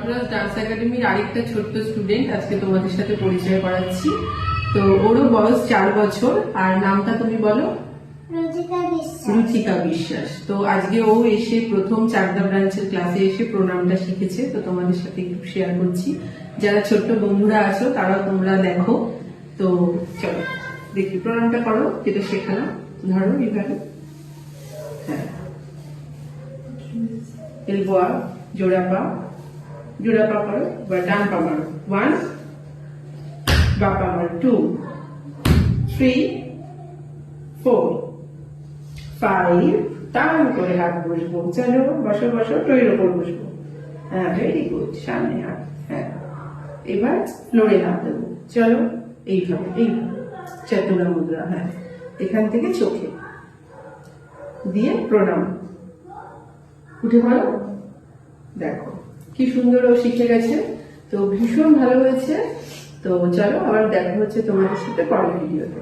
Sarfaraz dance একাডেমির আরেকটা ছোট্ট স্টুডেন্ট আজকে তোমাদের সাথে পরিচয় করাচ্ছি। তো ওরও বয়স 4 বছর। আর নামটা তুমি বলো? রুচিকা বিশ্বাস। তো আজকে ও এসে প্রথম চাকদা ব্রাঞ্চের ক্লাসে এসে প্রণামটা শিখেছে। তো তোমাদের সাথে একটু শেয়ার করছি। যারা ছোট্ট বন্ধুরা আছো তারাও তোমরা দেখো। তো চলো দেখি প্রণামটা করো, যেটা শেখালাম। ধরো এইভাবে, হ্যাঁ, এলবো আপ, জোড়া পা করো, বা ডান পা মারো। 1, বা পা মারো। 2, 3, 4, 5, টান করে হাত বসবো। চলো বসো বসো, টইয়ের ওপর বসবো। হ্যাঁ, ভেরি গুড। সামনে হাত, হ্যাঁ। এবার ফ্লোরে হাত দেবো। চলো এইভাবে, চতুরা মুদ্রা। হ্যাঁ, এখান থেকে চোখে দিয়ে প্রণাম। উঠে পড়ো। দেখো কি সুন্দর ও শিখে গেছে। তো ভীষণ ভালো হয়েছে। তো চলো আবার দেখা হচ্ছে তোমাদের সাথে পরের ভিডিওতে।